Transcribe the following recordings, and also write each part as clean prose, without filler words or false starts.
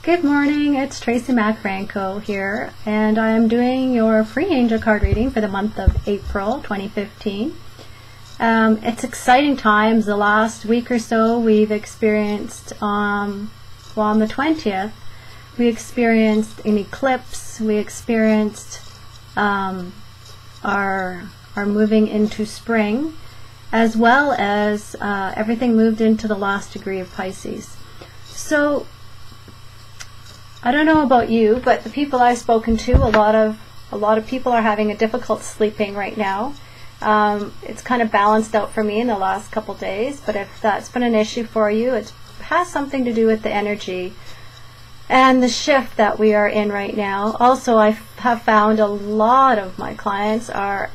Good morning, it's Tracy Makarenko here, and I am doing your free angel card reading for the month of April 2015. It's exciting times. The last week or so we've experienced, on the 20th, we experienced an eclipse. We experienced our moving into spring, as well as everything moved into the last degree of Pisces. So I don't know about you, but the people I've spoken to, a lot of people are having a difficult sleeping right now. It's kind of balanced out for me in the last couple days, but if that's been an issue for you, it has something to do with the energy and the shift that we are in right now. Also, I have found a lot of my clients are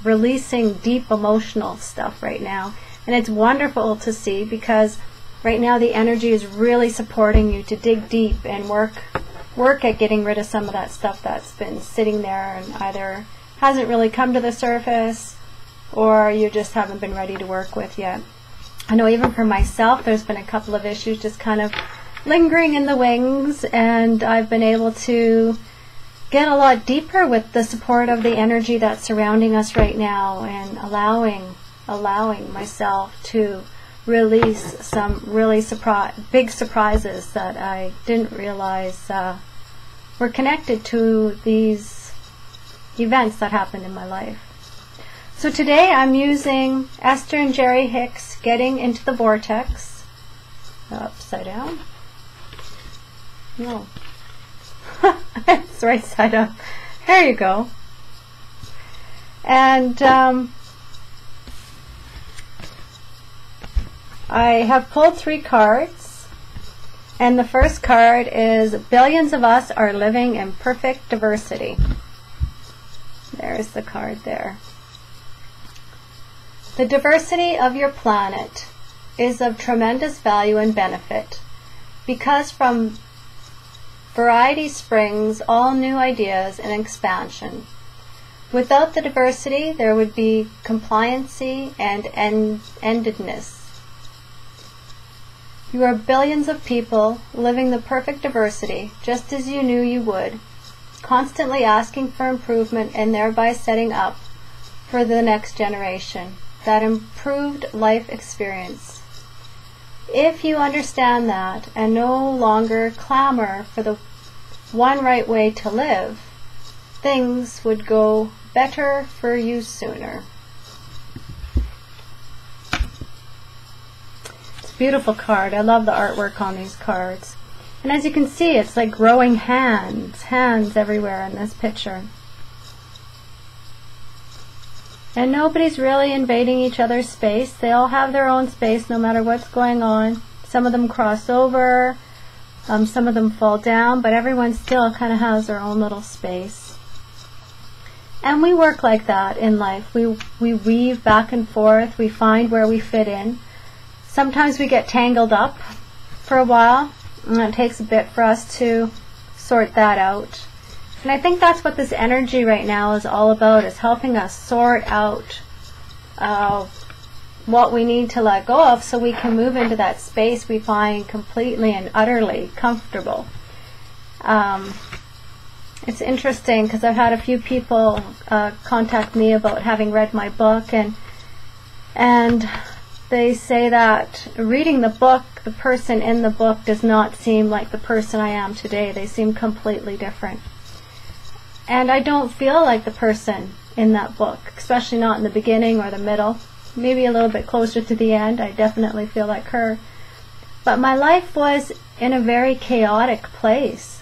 releasing deep emotional stuff right now, and it's wonderful to see, because right now the energy is really supporting you to dig deep and work at getting rid of some of that stuff that's been sitting there and either hasn't really come to the surface or you just haven't been ready to work with yet. I know even for myself there's been a couple of issues just kind of lingering in the wings, and I've been able to get a lot deeper with the support of the energy that's surrounding us right now, and allowing myself to release some really big surprises that I didn't realize were connected to these events that happened in my life. So today I'm using Esther and Jerry Hicks' Getting into the Vortex. Upside down? No. It's right side up. There you go. And I have pulled 3 cards, and the first card is Billions of Us Are Living in Perfect Diversity. There's the card there. The diversity of your planet is of tremendous value and benefit, because from variety springs all new ideas and expansion. Without the diversity, there would be compliancy and endedness. You are billions of people living the perfect diversity, just as you knew you would, constantly asking for improvement and thereby setting up for the next generation that improved life experience. If you understand that and no longer clamor for the one right way to live, things would go better for you sooner. Beautiful card. I love the artwork on these cards. And as you can see, it's like growing hands everywhere in this picture. And nobody's really invading each other's space. They all have their own space no matter what's going on. Some of them cross over, some of them fall down, but everyone still kind of has their own little space. And we work like that in life. We weave back and forth. We find where we fit in. Sometimes we get tangled up for a while, and it takes a bit for us to sort that out. And I think that's what this energy right now is all about, is helping us sort out what we need to let go of so we can move into that space we find completely and utterly comfortable. It's interesting because I've had a few people contact me about having read my book, and they say that reading the book, the person in the book does not seem like the person I am today. They seem completely different. And I don't feel like the person in that book, especially not in the beginning or the middle. Maybe a little bit closer to the end, I definitely feel like her. But my life was in a very chaotic place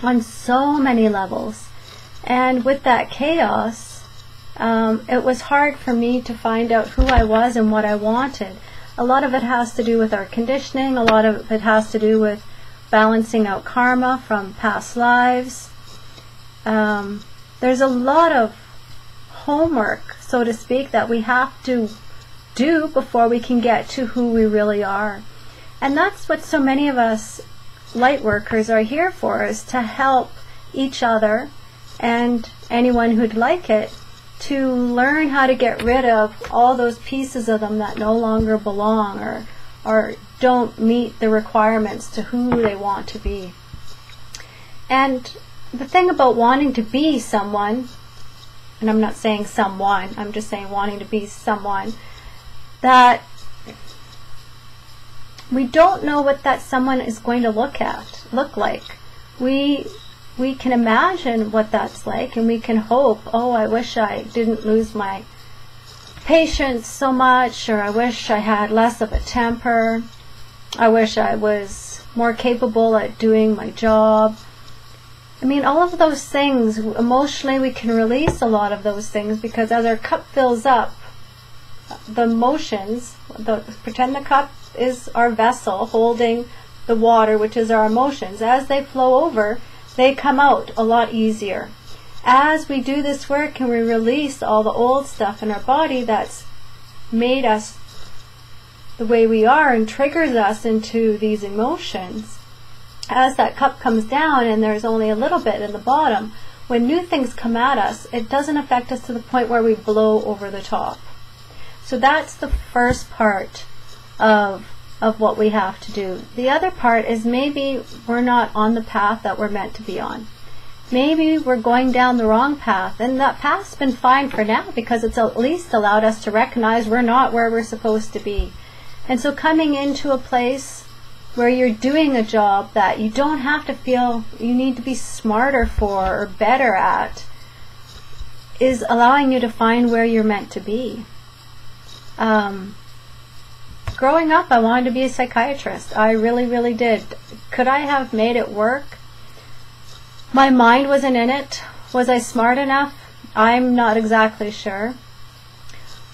on so many levels. And with that chaos, it was hard for me to find out who I was and what I wanted. A lot of it has to do with our conditioning. A lot of it has to do with balancing out karma from past lives. There's a lot of homework, so to speak, that we have to do before we can get to who we really are. And that's what so many of us light workers are here for, is to help each other and anyone who'd like it to learn how to get rid of all those pieces of them that no longer belong or don't meet the requirements to who they want to be. And the thing about wanting to be someone, and I'm not saying someone, I'm just saying wanting to be someone, that we don't know what that someone is going to look like. We can imagine what that's like, and we can hope, oh, I wish I didn't lose my patience so much, or I wish I had less of a temper, I wish I was more capable at doing my job. I mean, all of those things, emotionally we can release a lot of those things, because as our cup fills up, the emotions, pretend the cup is our vessel holding the water, which is our emotions. As they flow over, they come out a lot easier. As we do this work and we release all the old stuff in our body that's made us the way we are and triggers us into these emotions, as that cup comes down and there's only a little bit in the bottom, when new things come at us, it doesn't affect us to the point where we blow over the top. So that's the first part of what we have to do. The other part is maybe we're not on the path that we're meant to be on. Maybe we're going down the wrong path, and that path's been fine for now because it's at least allowed us to recognize we're not where we're supposed to be. And so coming into a place where you're doing a job that you don't have to feel you need to be smarter for or better at is allowing you to find where you're meant to be. Growing up, I wanted to be a psychiatrist. I really, really did. Could I have made it work? My mind wasn't in it. Was I smart enough? I'm not exactly sure.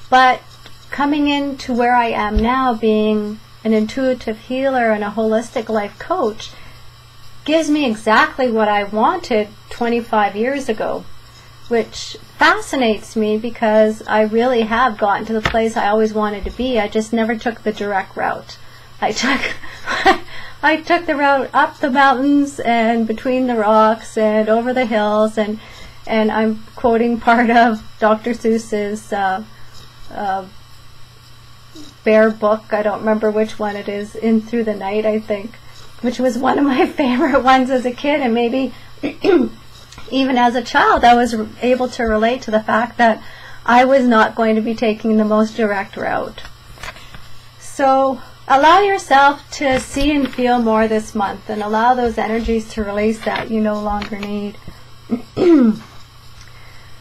But coming into where I am now, being an intuitive healer and a holistic life coach, gives me exactly what I wanted 25 years ago, which fascinates me because I really have gotten to the place I always wanted to be. I just never took the direct route. I took the route up the mountains and between the rocks and over the hills, and I'm quoting part of Dr. Seuss's bear book. I don't remember which one it is, In Through the Night, I think, which was one of my favorite ones as a kid, and maybe even as a child I was able to relate to the fact that I was not going to be taking the most direct route. So allow yourself to see and feel more this month, and allow those energies to release that you no longer need.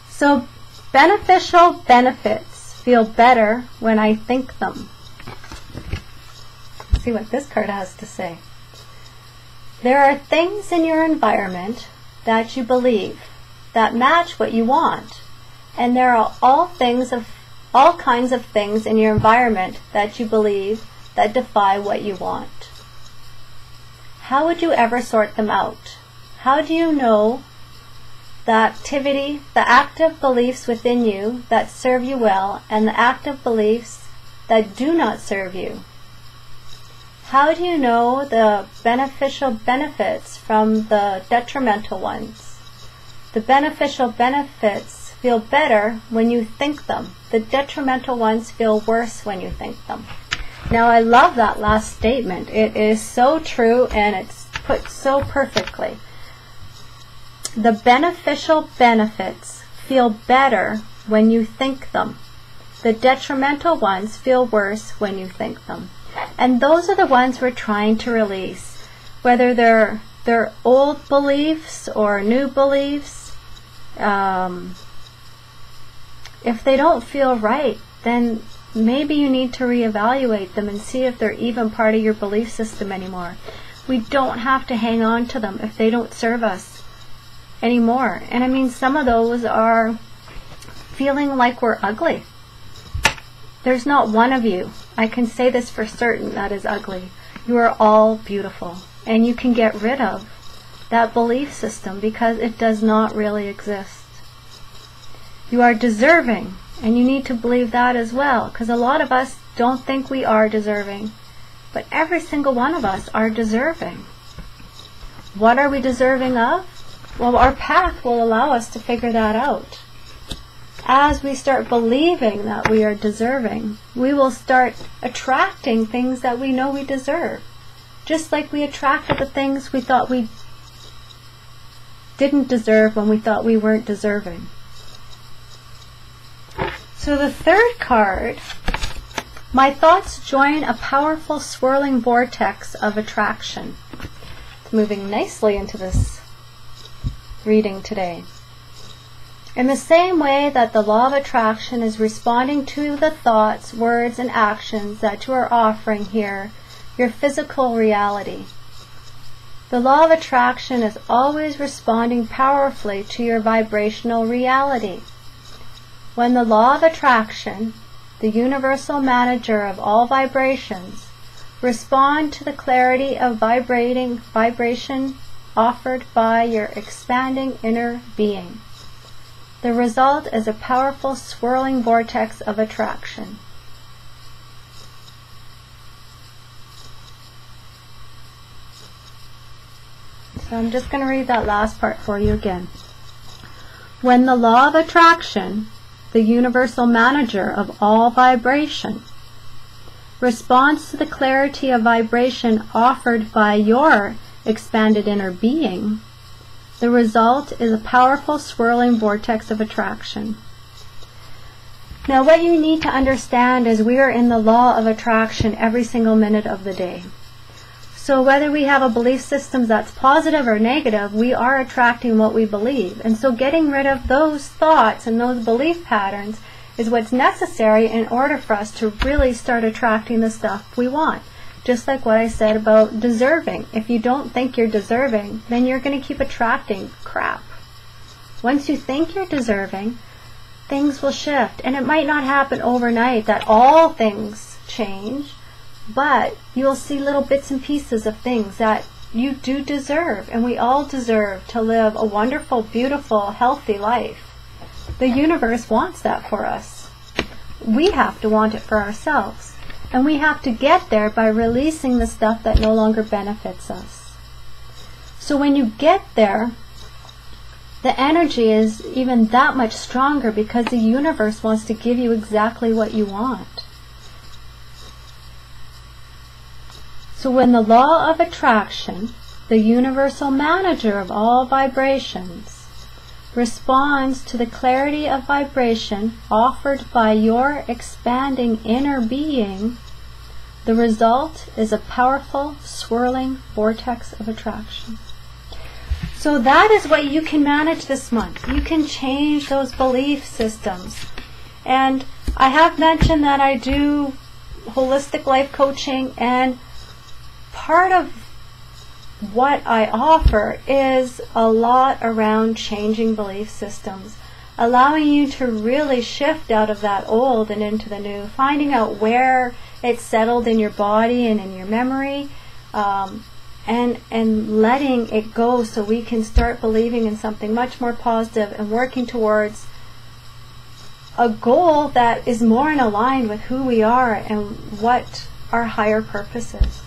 So beneficial benefits feel better when I think them. Let's see what this card has to say. There are things in your environment that you believe that match what you want, and there are all kinds of things in your environment that you believe that defy what you want. How would you ever sort them out? How do you know the active beliefs within you that serve you well, and the active beliefs that do not serve you? How do you know the beneficial benefits from the detrimental ones? The beneficial benefits feel better when you think them. The detrimental ones feel worse when you think them. Now, I love that last statement. It is so true, and it's put so perfectly. The beneficial benefits feel better when you think them. The detrimental ones feel worse when you think them. And those are the ones we're trying to release, whether they're old beliefs or new beliefs. If they don't feel right, then maybe you need to reevaluate them and see if they're even part of your belief system anymore. We don't have to hang on to them if they don't serve us anymore. And I mean, some of those are feeling like we're ugly. There's not one of you, I can say this for certain, that is ugly. You are all beautiful, and you can get rid of that belief system because it does not really exist. You are deserving, and you need to believe that as well, because a lot of us don't think we are deserving, but every single one of us are deserving. What are we deserving of? Well, our path will allow us to figure that out. as we start believing that we are deserving, we will start attracting things that we know we deserve. Just like we attracted the things we thought we didn't deserve when we thought we weren't deserving. So the third card, my thoughts join a powerful swirling vortex of attraction. It's moving nicely into this reading today. In the same way that the law of attraction is responding to the thoughts, words, and actions that you are offering here, your physical reality. The law of attraction is always responding powerfully to your vibrational reality. When the law of attraction, the universal manager of all vibrations, respond to the clarity of vibration offered by your expanding inner being, the result is a powerful swirling vortex of attraction. So I'm just going to read that last part for you again. When the law of attraction, the universal manager of all vibration, responds to the clarity of vibration offered by your expanded inner being, the result is a powerful swirling vortex of attraction. Now what you need to understand is we are in the law of attraction every single minute of the day. So whether we have a belief system that's positive or negative, we are attracting what we believe. And so getting rid of those thoughts and those belief patterns is what's necessary in order for us to really start attracting the stuff we want. Just like what I said about deserving. If you don't think you're deserving, then you're going to keep attracting crap. Once you think you're deserving, things will shift. And it might not happen overnight that all things change, but you'll see little bits and pieces of things that you do deserve. And we all deserve to live a wonderful, beautiful, healthy life. The universe wants that for us. We have to want it for ourselves. And we have to get there by releasing the stuff that no longer benefits us. So when you get there, the energy is even that much stronger because the universe wants to give you exactly what you want. So when the law of attraction, the universal manager of all vibrations, responds to the clarity of vibration offered by your expanding inner being, the result is a powerful swirling vortex of attraction. So that is what you can manage this month. You can change those belief systems. And I have mentioned that I do holistic life coaching, and part of what I offer is a lot around changing belief systems, allowing you to really shift out of that old and into the new, finding out where it's settled in your body and in your memory, and letting it go so we can start believing in something much more positive and working towards a goal that is more in line with who we are and what our higher purpose is.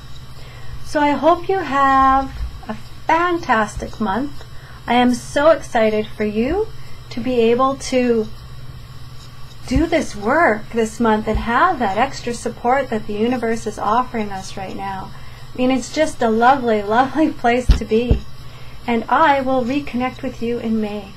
So I hope you have a fantastic month. I am so excited for you to be able to do this work this month and have that extra support that the universe is offering us right now. I mean, it's just a lovely, lovely place to be. And I will reconnect with you in May.